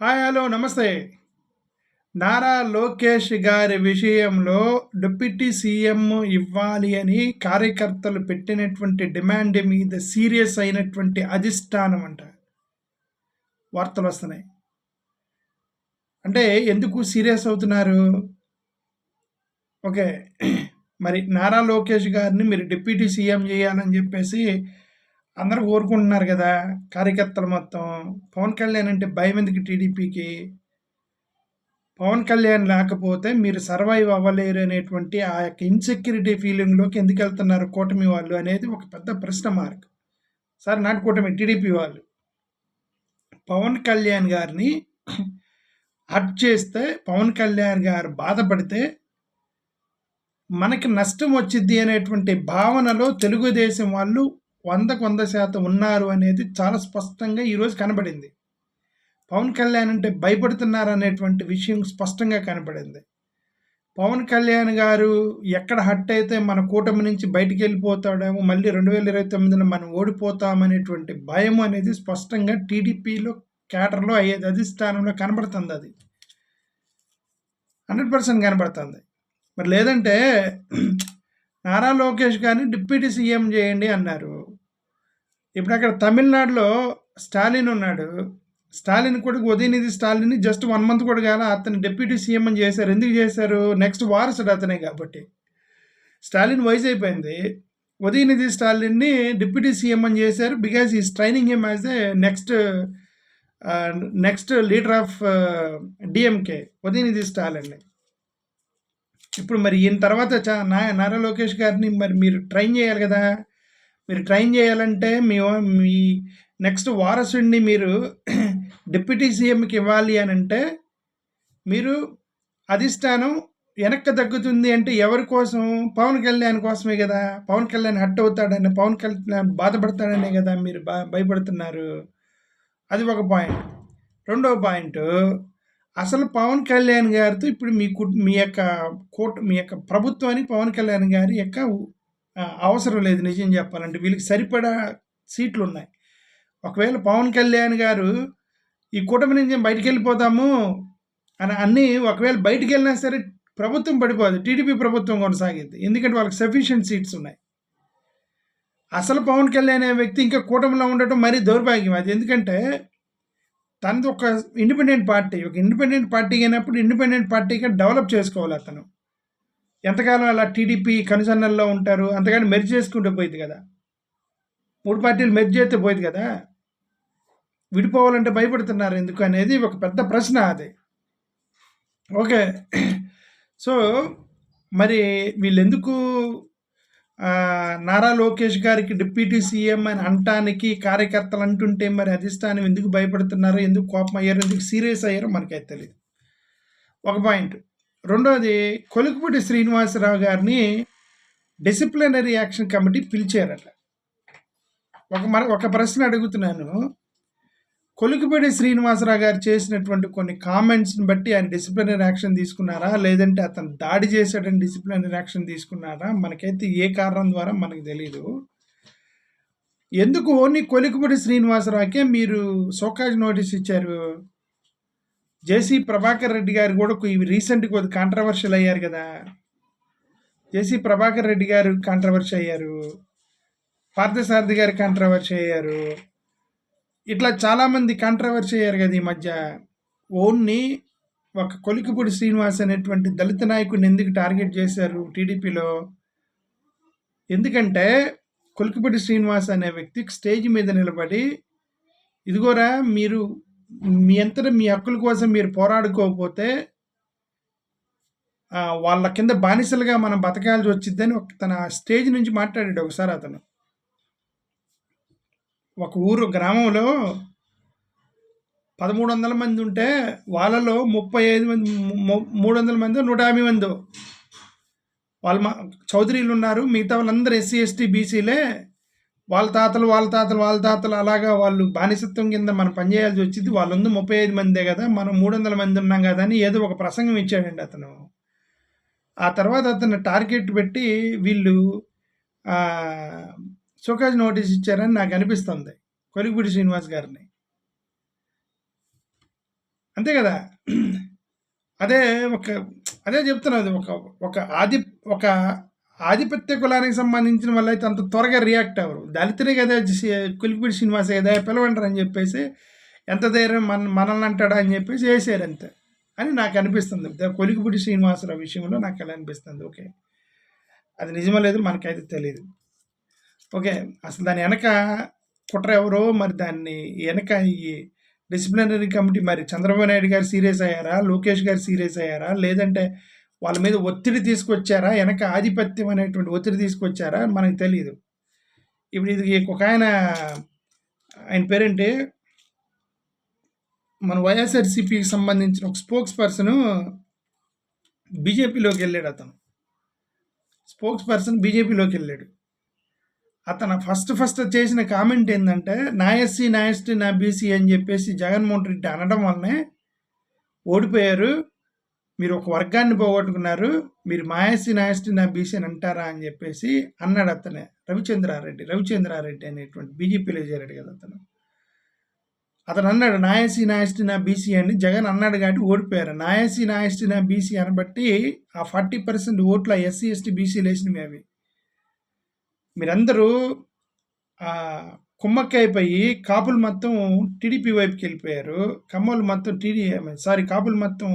Hi hello నమస్తే. నారా లోకేష్ గారి విషయంలో డిప్యూటీ సీఎం ఇవ్వాలి అని కార్యకర్తలు పెట్టినటువంటి డిమాండ్ మీద సీరియస్ అయినటువంటి అధిష్టానం అంట వార్తలు వస్తున్నాయి. అంటే ఎందుకు సీరియస్ అవుతున్నారు? ఓకే. మరి నారా లోకేష్ గారిని మీరు డిప్యూటీ సీఎం చేయాలని చెప్పేసి అందరూ కోరుకుంటున్నారు కదా కార్యకర్తలు మొత్తం. పవన్ కళ్యాణ్ అంటే భయం ఎందుకు టీడీపీకి? పవన్ కళ్యాణ్ లేకపోతే మీరు సర్వైవ్ అవ్వలేరు అనేటువంటి ఆ యొక్క ఇన్సెక్యూరిటీ ఫీలింగ్లోకి ఎందుకు వెళ్తున్నారు కూటమి వాళ్ళు అనేది ఒక పెద్ద ప్రశ్న మార్క్. సార్ నాటి కూటమి టీడీపీ వాళ్ళు పవన్ కళ్యాణ్ గారిని హట్ చేస్తే, పవన్ కళ్యాణ్ గారు బాధపడితే మనకి నష్టం వచ్చింది అనేటువంటి భావనలో తెలుగుదేశం వాళ్ళు 100% ఉన్నారు అనేది చాలా స్పష్టంగా ఈరోజు కనబడింది. పవన్ కళ్యాణ్ అంటే భయపడుతున్నారు అనేటువంటి విషయం స్పష్టంగా కనపడింది. పవన్ కళ్యాణ్ గారు ఎక్కడ హట్ అయితే మన కూటమి నుంచి బయటికి వెళ్ళిపోతాడేమో, మళ్ళీ 2029 మనం ఓడిపోతామనేటువంటి భయం అనేది స్పష్టంగా టీడీపీలో క్యాడర్లో అయ్యేది, అధిష్టానంలో కనబడుతుంది. అది 100% కనబడుతుంది. మరి లేదంటే నారా లోకేష్ గారిని డిప్యూటీ సీఎం చేయండి అన్నారు. ఇప్పుడు అక్కడ తమిళనాడులో స్టాలిన్ ఉన్నాడు. స్టాలిన్ కొడుకు ఉదయనిధి స్టాలిన్ జస్ట్ 1 మంత్ కూడా కాల అతను డిప్యూటీ సీఎం అని చేశారు. ఎందుకు చేశారు? నెక్స్ట్ వారసుడు అతనే కాబట్టి. స్టాలిన్ వయసు అయిపోయింది. ఉదయనిధి స్టాలిన్ని డిప్యూటీ సీఎం అని చేశారు. Because is training him as a next leader of DMK Udhayanidhi స్టాలిన్ని. ఇప్పుడు మరి ఈయన తర్వాత నారా లోకేష్ గారిని మరి మీరు ట్రైన్ చేయాలి కదా. మీరు ట్రైన్ చేయాలంటే మీ నెక్స్ట్ వారసుడిని మీరు డిప్యూటీ సీఎంకి ఇవ్వాలి అని అంటే మీరు అధిష్టానం వెనక్కి తగ్గుతుంది అంటే ఎవరి కోసం? పవన్ కళ్యాణ్ కోసమే కదా. పవన్ కళ్యాణ్ హట్ అవుతాడని, పవన్ కళ్యాణ్ బాధపడతాడనే కదా మీరు భయపడుతున్నారు. అది ఒక పాయింట్. రెండవ పాయింట్, అసలు పవన్ కళ్యాణ్ గారితో ఇప్పుడు మీ యొక్క ప్రభుత్వానికి పవన్ కళ్యాణ్ గారి యొక్క అవసరం లేదు. నిజం చెప్పాలంటే వీళ్ళకి సరిపడా సీట్లు ఉన్నాయి. ఒకవేళ పవన్ కళ్యాణ్ గారు ఈ కూటమి నుంచి బయటికి వెళ్ళిపోతాము అని అన్నీ ఒకవేళ బయటికి వెళ్ళినా సరే ప్రభుత్వం పడిపోదు, టీడీపీ ప్రభుత్వం కొనసాగింది. ఎందుకంటే వాళ్ళకి సఫిషియెంట్ సీట్స్ ఉన్నాయి. అసలు పవన్ కళ్యాణ్ అనే వ్యక్తి ఇంకా కూటమిలో ఉండటం మరీ దౌర్భాగ్యం. అది ఎందుకంటే తనది ఒక ఇండిపెండెంట్ పార్టీ. ఒక ఇండిపెండెంట్ పార్టీ అయినప్పుడు ఇండిపెండెంట్ పార్టీగా డెవలప్ చేసుకోవాలి అతను. ఎంతకాలం అలా టీడీపీ కనుసన్నల్లో ఉంటారు? అంతగాని మెర్జ్ చేసుకుంటూ పోయింది కదా. 3 పార్టీలు మెర్జ్ చేస్తే పోయింది కదా. విడిపోవాలంటే భయపడుతున్నారు ఎందుకు అనేది ఒక పెద్ద ప్రశ్న అది. ఓకే. సో మరి వీళ్ళెందుకు నారా లోకేష్ గారికి డిప్యూటీ సీఎం అని అంటానికి కార్యకర్తలు అంటుంటే మరి అధిష్టానం ఎందుకు భయపడుతున్నారో, ఎందుకు కోపం అయ్యారో, ఎందుకు సీరియస్ అయ్యారో మనకైతే తెలియదు. ఒక పాయింట్. రెండోది, కొలుకుపూడి శ్రీనివాసరావు గారిని డిసిప్లినరీ యాక్షన్ కమిటీ పిలిచారట. ఒక ప్రశ్న అడుగుతున్నాను. కొలుకుపూడి శ్రీనివాసరావు గారు చేసినటువంటి కొన్ని కామెంట్స్ని బట్టి ఆయన డిసిప్లినరీ యాక్షన్ తీసుకున్నారా, లేదంటే అతను దాడి చేశాడని డిసిప్లినరీ యాక్షన్ తీసుకున్నారా? మనకైతే ఏ కారణం ద్వారా మనకు తెలీదు. ఎందుకు ఓన్లీ కొలుకుపూడి శ్రీనివాసరావుకే మీరు సోకాజ్ నోటీస్ ఇచ్చారు? జేసీ ప్రభాకర్ రెడ్డి గారు కూడా రీసెంట్గా కొద్ది కాంట్రవర్షియల్ అయ్యారు కదా. జేసీ ప్రభాకర్ రెడ్డి గారు కాంట్రవర్షి అయ్యారు, పార్థసారథి గారు కాంట్రవర్షి అయ్యారు, ఇట్లా చాలామంది కాంట్రవర్సీ అయ్యారు కదా ఈ మధ్య. ఓన్లీ ఒక కొలికిపూడి శ్రీనివాస్ అనేటువంటి దళిత నాయకుడిని ఎందుకు టార్గెట్ చేశారు టీడీపీలో? ఎందుకంటే కొలికిపూడి శ్రీనివాస్ అనే వ్యక్తి స్టేజ్ మీద నిలబడి, ఇదిగోరా మీరు మీ అంతటా మీ హక్కుల కోసం మీరు పోరాడుకోకపోతే వాళ్ళ కింద బానిసలుగా మనం బతకాల్సి వచ్చిద్దని తన స్టేజ్ నుంచి మాట్లాడాడు ఒకసారి అతను. ఒక గ్రామంలో 1300 మంది ఉంటే వాళ్ళలో 35 మంది, 300 మంది, 150 మంది వాళ్ళు చౌదరీలు ఉన్నారు. మిగతా వాళ్ళందరూ ఎస్సీ ఎస్టీ బీసీలే. వాళ్ళ తాతలు అలాగా వాళ్ళు బానిసత్వం కింద మనం పనిచేయాల్సి వచ్చింది. వాళ్ళందరూ 35 మందే కదా, మనం 300 మంది ఉన్నాం కదా అని ఏదో ఒక ప్రసంగం ఇచ్చాడండి అతను. ఆ తర్వాత అతను టార్గెట్ పెట్టి వీళ్ళు షోకాజ్ నోటీస్ ఇచ్చారని నాకు అనిపిస్తుంది కొలికిపూడి శ్రీనివాస్ గారిని. అంతే కదా. అదే ఒక అదే చెప్తున్నది. ఒక ఒక ఆధి ఒక ఆధిపత్య కులానికి సంబంధించిన వాళ్ళైతే అంత త్వరగా రియాక్ట్ అవ్వరు. దళితులే కదా, కులిపిడి శ్రీనివాసే కదా, పిలవంటారు అని చెప్పేసి ఎంత ధైర్యం మనల్ని అంటాడా అని చెప్పేసి వేసారు అంతే అని నాకు అనిపిస్తుంది. కొలికిపూడి శ్రీనివాసరావు విషయంలో నాకు అలా అనిపిస్తుంది. ఓకే, అది నిజమో లేదు మనకైతే తెలియదు. ఓకే, అసలు దాని వెనక కుట్ర ఎవరో, మరి దాన్ని వెనక ఈ డిసిప్లినరీ కమిటీ, మరి చంద్రబాబు నాయుడు గారు సీరియస్ అయ్యారా, లోకేష్ గారు సీరియస్ అయ్యారా, లేదంటే వాళ్ళ మీద ఒత్తిడి తీసుకొచ్చారా, వెనక ఆధిపత్యం అనేటువంటి ఒత్తిడి తీసుకొచ్చారా మనకు తెలియదు. ఇప్పుడు ఇది ఒక ఆయన పేరేంటి, మన వైఎస్ఆర్సీపీకి సంబంధించిన ఒక స్పోక్స్ పర్సన్ బీజేపీలోకి వెళ్ళాడు. అతను స్పోక్స్ పర్సన్ బీజేపీలోకి వెళ్ళాడు. అతను ఫస్ట్ చేసిన కామెంట్ ఏంటంటే, నా ఎస్సీ నా ఎస్టీ నా బీసీ అని చెప్పేసి జగన్మోహన్ రెడ్డి అనడం వల్లనే ఓడిపోయారు, మీరు ఒక వర్గాన్ని పోగొట్టుకున్నారు, మీరు మా ఎస్సీ నా ఎస్టీ నా బీసీ అని అంటారా అని చెప్పేసి అన్నాడు. అతనే రవిచంద్రారెడ్డి అనేటువంటి బీజేపీలో చేరాడు కదా అతను అన్నాడు, నా ఎస్సీ నా ఎస్టీ నా బీసీ అని జగన్ అన్నాడు కాబట్టి ఓడిపోయారు. నా ఎస్సీ నా ఎస్టీ నా బీసీ అనబట్టి ఆ 40% ఓట్లు ఆ ఎస్సీ ఎస్టీ బీసీలు వేసినవి అవి. మీరందరూ కుమ్మక్కైపోయి కాపులు మొత్తం టీడీపీ వైపుకి వెళ్ళిపోయారు, కమ్మోళ్ళు మొత్తం కాపులు మొత్తం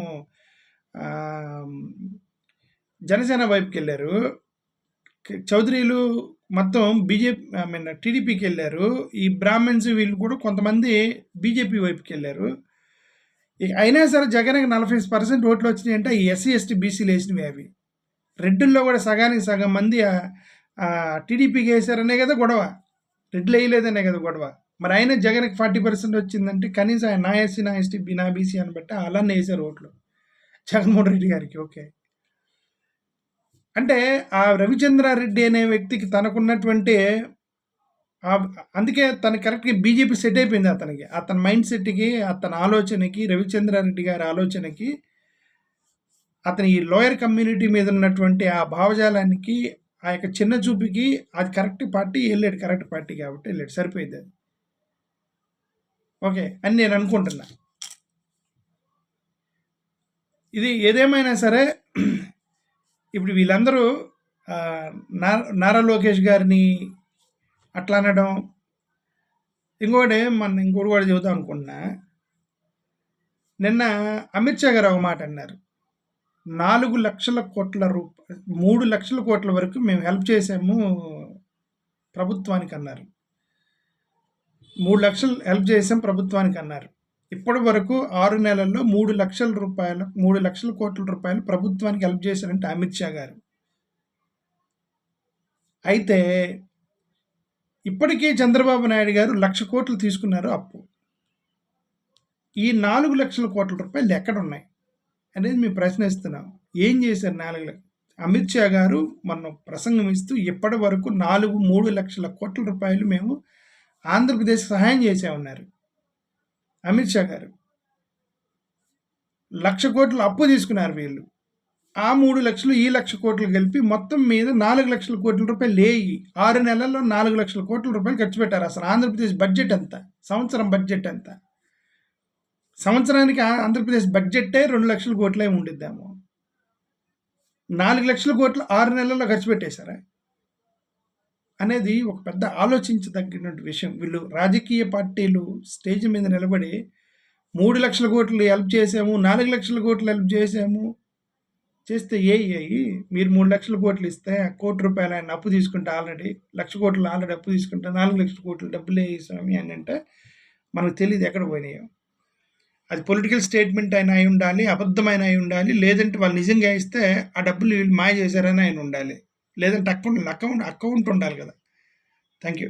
జనసేన వైపుకి వెళ్ళారు, చౌదరీలు మొత్తం టీడీపీకి వెళ్ళారు, ఈ బ్రాహ్మణ్స్ వీళ్ళు కూడా కొంతమంది బీజేపీ వైపుకి వెళ్ళారు. అయినా సరే జగన్కి 40% ఓట్లు వచ్చినాయి అంటే ఈ ఎస్సీ ఎస్టీ బీసీలు వేసినవి అవి. రెడ్డుల్లో కూడా సగానికి సగం మంది టీడీపీకి వేసారనే కదా గొడవ, రెడ్లు వేయలేదనే కదా గొడవ. మరి ఆయన జగన్కి 40% వచ్చిందంటే కనీసం ఆయన నా ఎస్సీ నా ఎస్టీ నా బీసీ అని బట్టి అలానే వేసారు ఓట్లు జగన్మోహన్ రెడ్డి గారికి. ఓకే, అంటే ఆ రవిచంద్రారెడ్డి అనే వ్యక్తికి తనకున్నటువంటి అందుకే తను కరెక్ట్గా బీజేపీ సెట్ అయిపోయింది అతనికి, అతని మైండ్ సెట్కి, అతని ఆలోచనకి, రవిచంద్రారెడ్డి గారి ఆలోచనకి, అతని ఈ లోయర్ కమ్యూనిటీ మీద ఉన్నటువంటి ఆ భావజాలానికి, ఆ యొక్క చిన్న చూపుకి అది కరెక్ట్ పార్టీ వెళ్ళాడు, కరెక్ట్ పార్టీ కాబట్టి వెళ్ళాడు, సరిపోయింది అది. ఓకే అని నేను అనుకుంటున్నా. ఇది ఏదేమైనా సరే ఇప్పుడు వీళ్ళందరూ నారా లోకేష్ గారిని అట్లా అనడం, ఇంకోటి కూడా చెబుతాం అనుకుంటున్నా. నిన్న అమిత్ షా గారు ఒక మాట అన్నారు, 4 లక్షల కోట్ల రూపాయలు 3 లక్షల కోట్ల వరకు మేము హెల్ప్ చేసాము ప్రభుత్వానికి అన్నారు. 3 లక్షలు హెల్ప్ చేసాం ప్రభుత్వానికి అన్నారు. ఇప్పటి వరకు 6 నెలల్లో 3 లక్షల కోట్ల రూపాయలు ప్రభుత్వానికి హెల్ప్ చేశారంటే అమిత్ షా గారు. అయితే ఇప్పటికీ చంద్రబాబు నాయుడు గారు 1,00,000 కోట్లు తీసుకున్నారు అప్పు. ఈ 4 లక్షల కోట్ల రూపాయలు ఎక్కడున్నాయి అనేది మేము ప్రశ్నిస్తున్నాం. ఏం చేశారు 4 లక్షలు? అమిత్ షా గారు మనం ప్రసంగం ఇస్తూ ఇప్పటి వరకు 3 లక్షల కోట్ల రూపాయలు మేము ఆంధ్రప్రదేశ్ సహాయం చేసామన్నారు అమిత్ షా గారు. 1,00,000 కోట్లు అప్పు తీసుకున్నారు వీళ్ళు. ఆ 3 లక్షలు ఈ 1,00,000 కోట్లు కలిపి మొత్తం మీద 4 లక్షల కోట్ల రూపాయలు లేయి 6 నెలల్లో 4 లక్షల కోట్ల రూపాయలు ఖర్చు పెట్టారు. అసలు ఆంధ్రప్రదేశ్ బడ్జెట్ ఎంత, సంవత్సరం బడ్జెట్ ఎంత? సంవత్సరానికి ఆంధ్రప్రదేశ్ బడ్జెట్టే 2 లక్షల కోట్లే ఉండిద్దాము. 4 లక్షల కోట్లు 6 నెలల్లో ఖర్చు పెట్టేశారా అనేది ఒక పెద్ద ఆలోచించదగినటువంటి విషయం. వీళ్ళు రాజకీయ పార్టీలు స్టేజ్ మీద నిలబడి 3 లక్షల కోట్లు హెల్ప్ చేసాము, 4 లక్షల కోట్లు హెల్ప్ చేసాము చేస్తే మీరు 3 లక్షల కోట్లు ఇస్తే 1 కోటి రూపాయలు ఆయన అప్పు తీసుకుంటే ఆల్రెడీ 1,00,000 కోట్లు ఆల్రెడీ అప్పు తీసుకుంటే 4 లక్షల కోట్లు డబ్బులు వేసామి అని అంటే మనకు తెలియదు ఎక్కడ పోయినాయో. అది పొలిటికల్ స్టేట్మెంట్ అయినా అయి ఉండాలి, అబద్ధమైన అయి ఉండాలి, లేదంటే వాళ్ళు నిజంగా ఇస్తే ఆ డబ్బులు వీళ్ళు మాయ చేశారని ఆయన ఉండాలి, లేదంటే అకౌంట్ ఉండాలి కదా. Thank you.